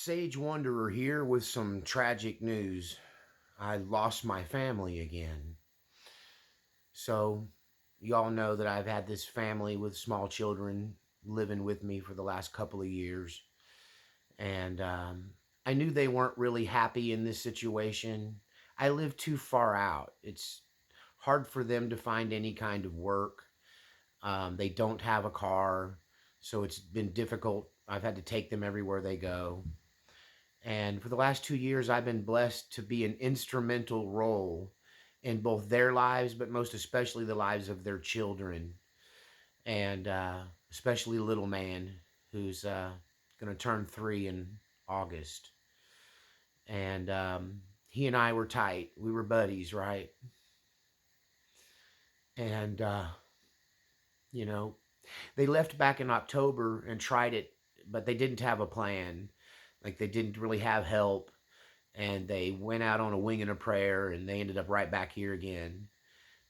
Sage Wanderer here with some tragic news. I lost my family again. So, you all know that I've had this family with small children living with me for the last couple of years. And I knew they weren't really happy in this situation. I live too far out. It's hard for them to find any kind of work. They don't have a car. So, it's been difficult. I've had to take them everywhere they go. And for the last 2 years, I've been blessed to be an instrumental role in both their lives, but most especially the lives of their children. And especially little man who's going to turn 3 in August. And he and I were tight. We were buddies, right? And, you know, they left back in October and tried it, but they didn't have a plan. Like they didn't really have help, and they went out on a wing and a prayer, and they ended up right back here again.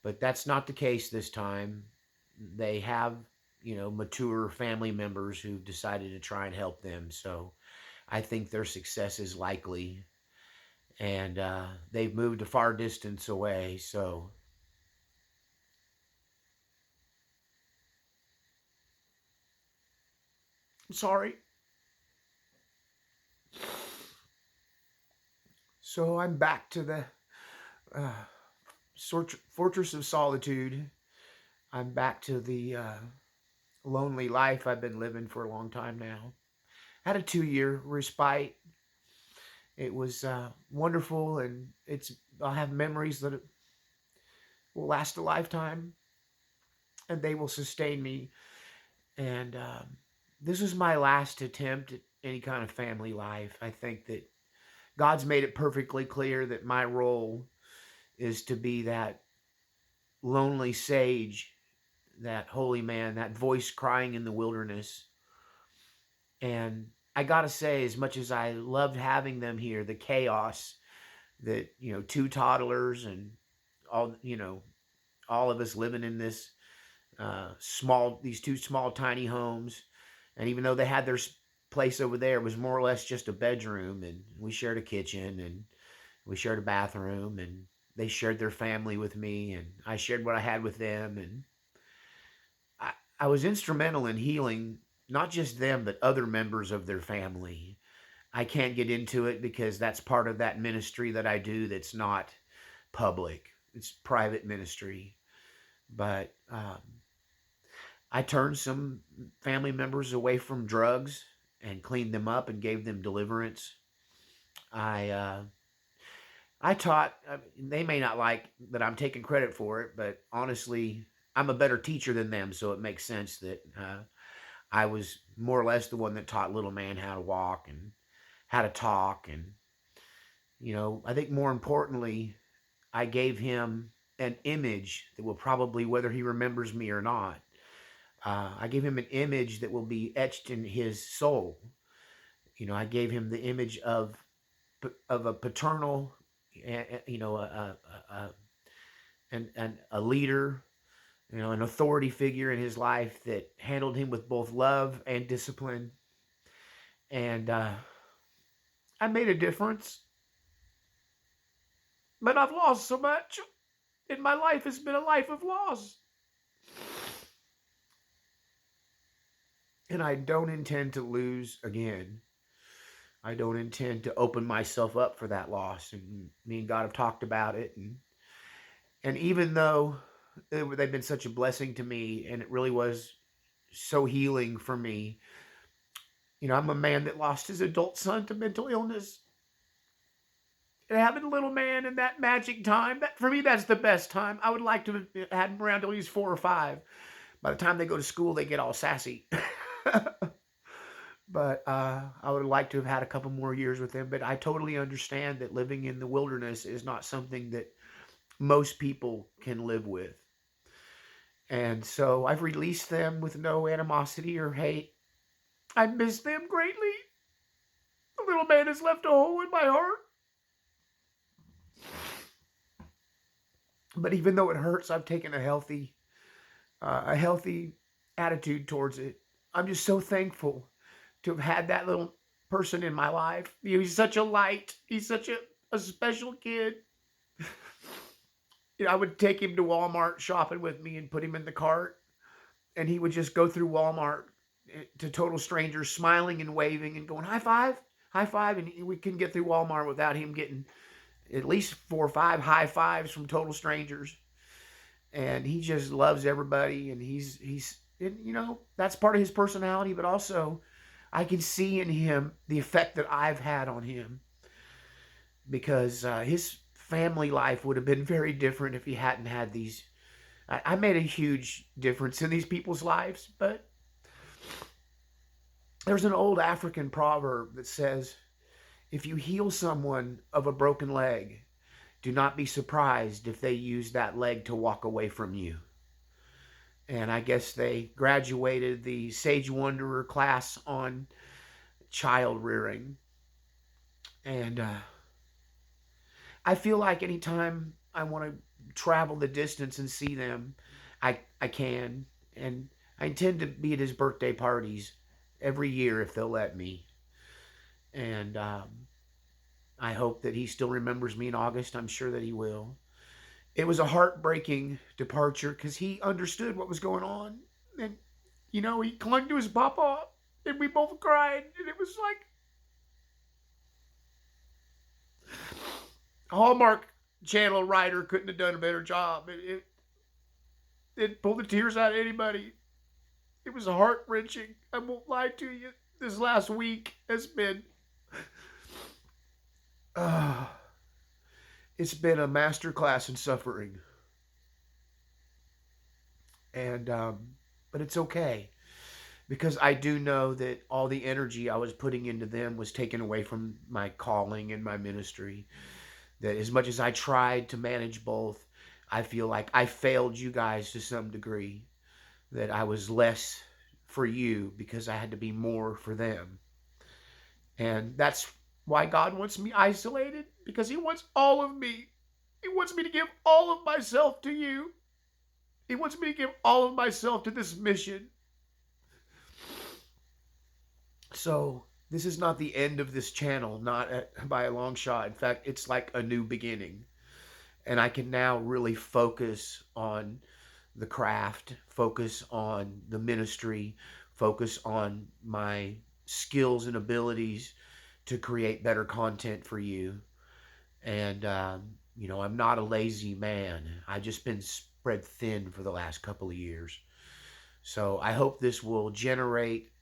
But that's not the case this time. They have, mature family members who've decided to try and help them. So I think their success is likely, and they've moved a far distance away. So I'm sorry. So I'm back to the uh, fortress of solitude. I'm back to the lonely life I've been living for a long time now. Had a 2 year respite. It was wonderful, and I'll have memories that will last a lifetime, and they will sustain me. And this is my last attempt at any kind of family life. I think that God's made it perfectly clear that my role is to be that lonely sage, that holy man, that voice crying in the wilderness. And I gotta say, as much as I loved having them here, the chaos that, two toddlers and all of us living in this these two small tiny homes. And even though they had their place over there, it was more or less just a bedroom, and we shared a kitchen, and we shared a bathroom, and they shared their family with me, and I shared what I had with them. And I was instrumental in healing not just them, but other members of their family. I can't get into it because that's part of that ministry that I do that's not public. It's private ministry. But I turned some family members away from drugs and cleaned them up and gave them deliverance. I I taught. They may not like that I'm taking credit for it, but honestly, I'm a better teacher than them, so it makes sense that I was more or less the one that taught little man how to walk and how to talk. And I think more importantly, I gave him an image that will probably, whether he remembers me or not, I gave him an image that will be etched in his soul. I gave him the image of a paternal, and a leader, an authority figure in his life that handled him with both love and discipline. And I made a difference, but I've lost so much, and my life has been a life of loss. And I don't intend to lose again. I don't intend to open myself up for that loss. And me and God have talked about it. And even though they've been such a blessing to me, and it really was so healing for me, I'm a man that lost his adult son to mental illness. And having a little man in that magic time, for me, that's the best time. I would like to have had him around till he's 4 or 5. By the time they go to school, they get all sassy. But I would like to have had a couple more years with him. But I totally understand that living in the wilderness is not something that most people can live with. And so I've released them with no animosity or hate. I miss them greatly. The little man has left a hole in my heart. But even though it hurts, I've taken a healthy attitude towards it. I'm just so thankful to have had that little person in my life. He's such a light. He's such a special kid. I would take him to Walmart shopping with me and put him in the cart, and he would just go through Walmart to total strangers, smiling and waving and going high five, and we couldn't get through Walmart without him getting at least 4 or 5 high fives from total strangers. And he just loves everybody, and that's part of his personality, but also I can see in him the effect that I've had on him, because his family life would have been very different if he hadn't had these. I made a huge difference in these people's lives, but there's an old African proverb that says, if you heal someone of a broken leg, do not be surprised if they use that leg to walk away from you. And I guess they graduated the Sage Wanderer class on child rearing. And I feel like anytime I want to travel the distance and see them, I can. And I intend to be at his birthday parties every year if they'll let me. And I hope that he still remembers me in August. I'm sure that he will. It was a heartbreaking departure because he understood what was going on. And, he clung to his papa, and we both cried. And it was like a Hallmark Channel writer couldn't have done a better job. It pulled the tears out of anybody. It was heart-wrenching. I won't lie to you. This last week has been... it's been a masterclass in suffering. And, but it's okay. Because I do know that all the energy I was putting into them was taken away from my calling and my ministry. That as much as I tried to manage both, I feel like I failed you guys to some degree. That I was less for you because I had to be more for them. And that's why God wants me isolated, because he wants all of me. He wants me to give all of myself to you. He wants me to give all of myself to this mission. So this is not the end of this channel, by a long shot. In fact, it's like a new beginning. And I can now really focus on the craft, focus on the ministry, focus on my skills and abilities to create better content for you. And, I'm not a lazy man. I've just been spread thin for the last couple of years. So I hope this will generate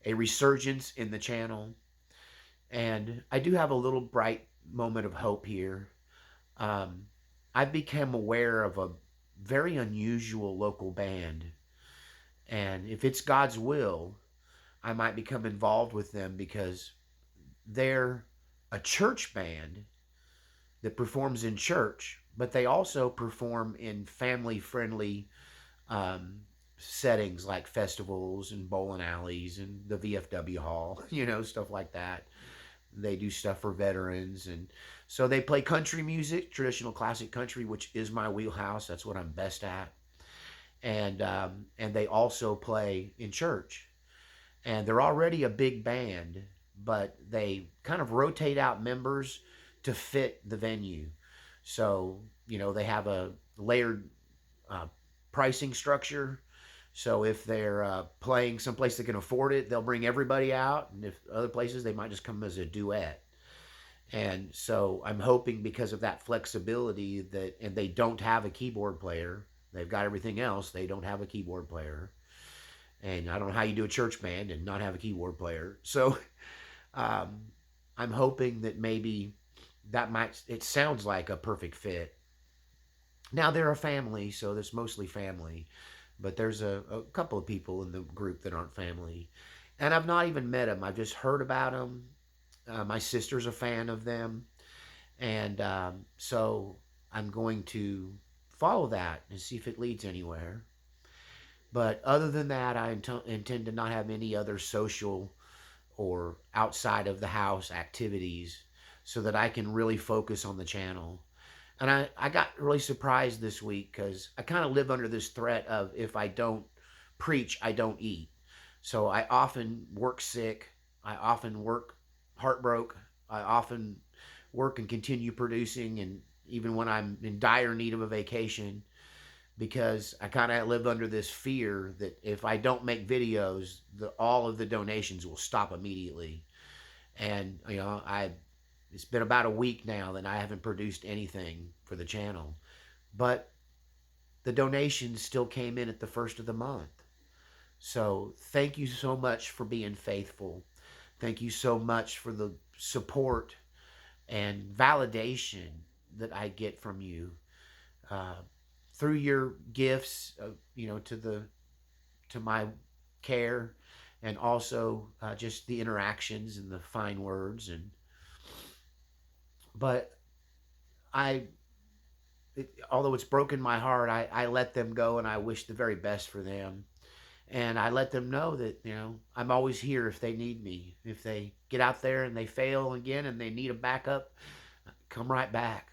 a resurgence in the channel. And I do have a little bright moment of hope here. I've become aware of a very unusual local band. And if it's God's will, I might become involved with them, because they're a church band that performs in church, but they also perform in family-friendly settings like festivals and bowling alleys and the VFW hall, stuff like that. They do stuff for veterans, and so they play country music, traditional classic country, which is my wheelhouse. That's what I'm best at. And they also play in church, and they're already a big band, but they kind of rotate out members to fit the venue. So they have a layered pricing structure. So if they're playing someplace that can afford it, they'll bring everybody out. And if other places, they might just come as a duet. And so I'm hoping, because of that flexibility, and they don't have a keyboard player. They've got everything else. They don't have a keyboard player. And I don't know how you do a church band and not have a keyboard player. So I'm hoping that maybe it sounds like a perfect fit. Now, they're a family, so it's mostly family. But there's a couple of people in the group that aren't family. And I've not even met them. I've just heard about them. My sister's a fan of them. And so I'm going to follow that and see if it leads anywhere. But other than that, I intend to not have any other social or outside of the house activities, so that I can really focus on the channel. And I got really surprised this week, because I kind of live under this threat of, if I don't preach, I don't eat. So I often work sick. I often work heartbroken. I often work and continue producing, and even when I'm in dire need of a vacation, because I kind of live under this fear that if I don't make videos, all of the donations will stop immediately. And it's been about a week now that I haven't produced anything for the channel, but the donations still came in at the first of the month. So thank you so much for being faithful. Thank you so much for the support and validation that I get from you uh, through your gifts, to my care, and also just the interactions and the fine words. And but I, although it's broken my heart, I let them go, and I wish the very best for them. And I let them know that, I'm always here if they need me. If they get out there and they fail again and they need a backup, come right back.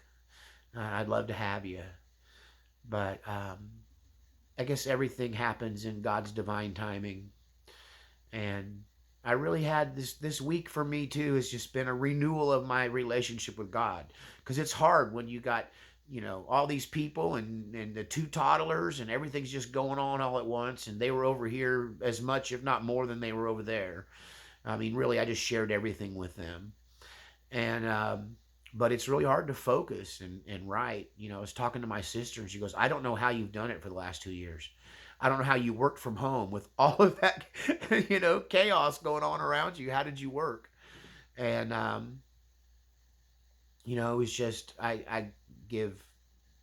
I'd love to have you. But I guess everything happens in God's divine timing. And I really had this week for me too has just been a renewal of my relationship with God, because it's hard when you got all these people and the two toddlers and everything's just going on all at once, and they were over here as much if not more than they were over there. I mean, really, I just shared everything with them. And but it's really hard to focus and write. I was talking to my sister, and she goes, I don't know how you've done it for the last 2 years. I don't know how you worked from home with all of that, chaos going on around you. How did you work? And it was just I give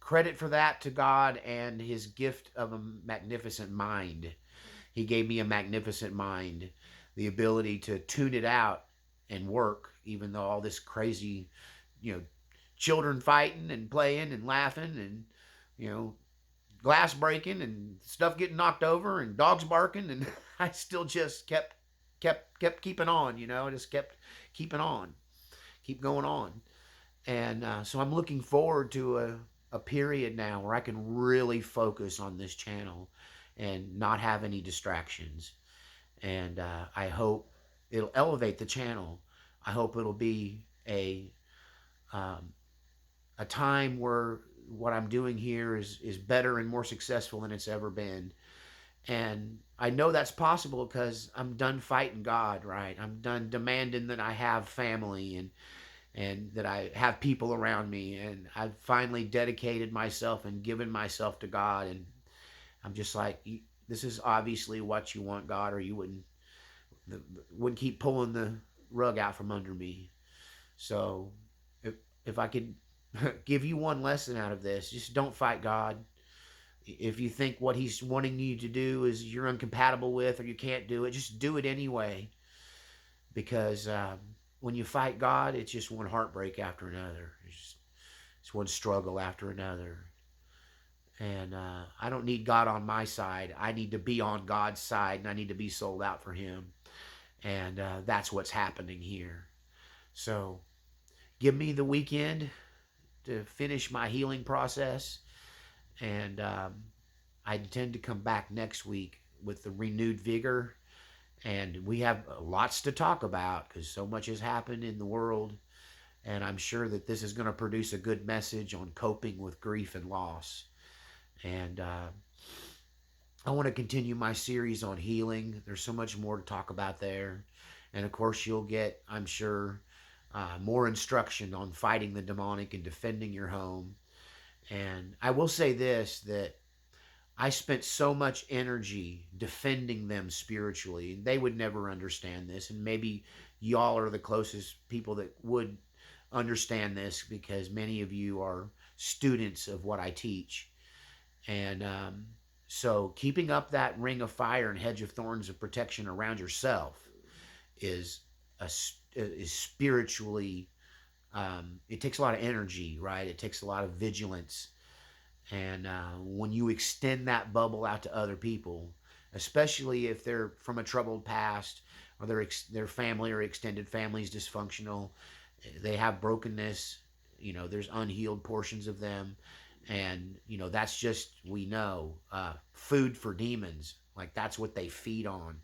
credit for that to God and His gift of a magnificent mind. He gave me a magnificent mind, the ability to tune it out and work, even though all this crazy, you know, children fighting and playing and laughing and, you know, glass breaking and stuff getting knocked over and dogs barking, and I still just kept keeping on. I just kept keeping on, keep going on. And so I'm looking forward to a period now where I can really focus on this channel and not have any distractions. And I hope it'll elevate the channel. I hope it'll be um, a time where what I'm doing here is better and more successful than it's ever been. And I know that's possible because I'm done fighting God, right? I'm done demanding that I have family and that I have people around me, and I've finally dedicated myself and given myself to God. And I'm just like, this is obviously what you want, God, or you wouldn't keep pulling the rug out from under me. So if I could give you one lesson out of this, just don't fight God. If you think what He's wanting you to do is you're incompatible with or you can't do it, just do it anyway. Because when you fight God, it's just one heartbreak after another. It's one struggle after another. And I don't need God on my side. I need to be on God's side, and I need to be sold out for Him. And that's what's happening here. So give me the weekend to finish my healing process. And I intend to come back next week with the renewed vigor. And we have lots to talk about because so much has happened in the world. And I'm sure that this is going to produce a good message on coping with grief and loss. And I want to continue my series on healing. There's so much more to talk about there. And of course, you'll get, I'm sure, more instruction on fighting the demonic and defending your home. And I will say this, that I spent so much energy defending them spiritually. They would never understand this. And maybe y'all are the closest people that would understand this because many of you are students of what I teach. And so keeping up that ring of fire and hedge of thorns of protection around yourself is spiritually, it takes a lot of energy, right? It takes a lot of vigilance. And when you extend that bubble out to other people, especially if they're from a troubled past or their family or extended family is dysfunctional, they have brokenness, there's unhealed portions of them. And, that's just, we know, food for demons. Like, that's what they feed on.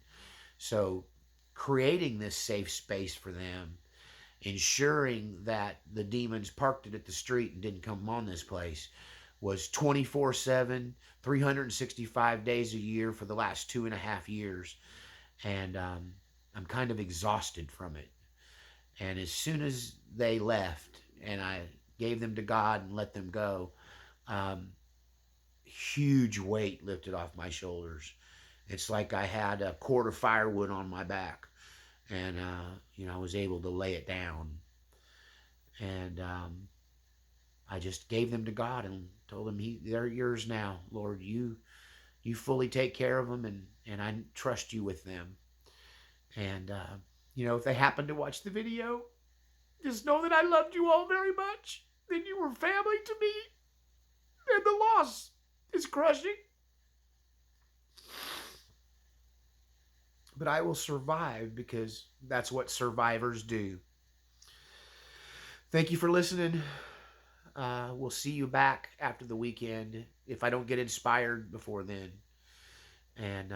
So creating this safe space for them ensuring that the demons parked it at the street and didn't come on this place, was 24/7, 365 days a year for the last 2.5 years. And I'm kind of exhausted from it. And as soon as they left and I gave them to God and let them go, um, huge weight lifted off my shoulders. It's like I had a cord of firewood on my back, and I was able to lay it down. And I just gave them to God and told him, they're yours now, Lord. You fully take care of them, and I trust you with them. And if they happen to watch the video, just know that I loved you all very much. That you were family to me, and the loss is crushing. But I will survive, because that's what survivors do. Thank you for listening. We'll see you back after the weekend if I don't get inspired before then. And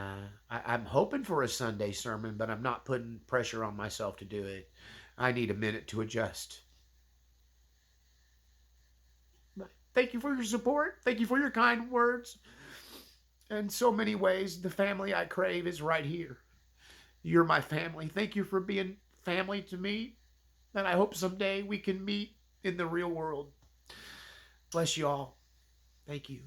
I'm hoping for a Sunday sermon, but I'm not putting pressure on myself to do it. I need a minute to adjust. But thank you for your support. Thank you for your kind words. In so many ways, the family I crave is right here. You're my family. Thank you for being family to me. And I hope someday we can meet in the real world. Bless you all. Thank you.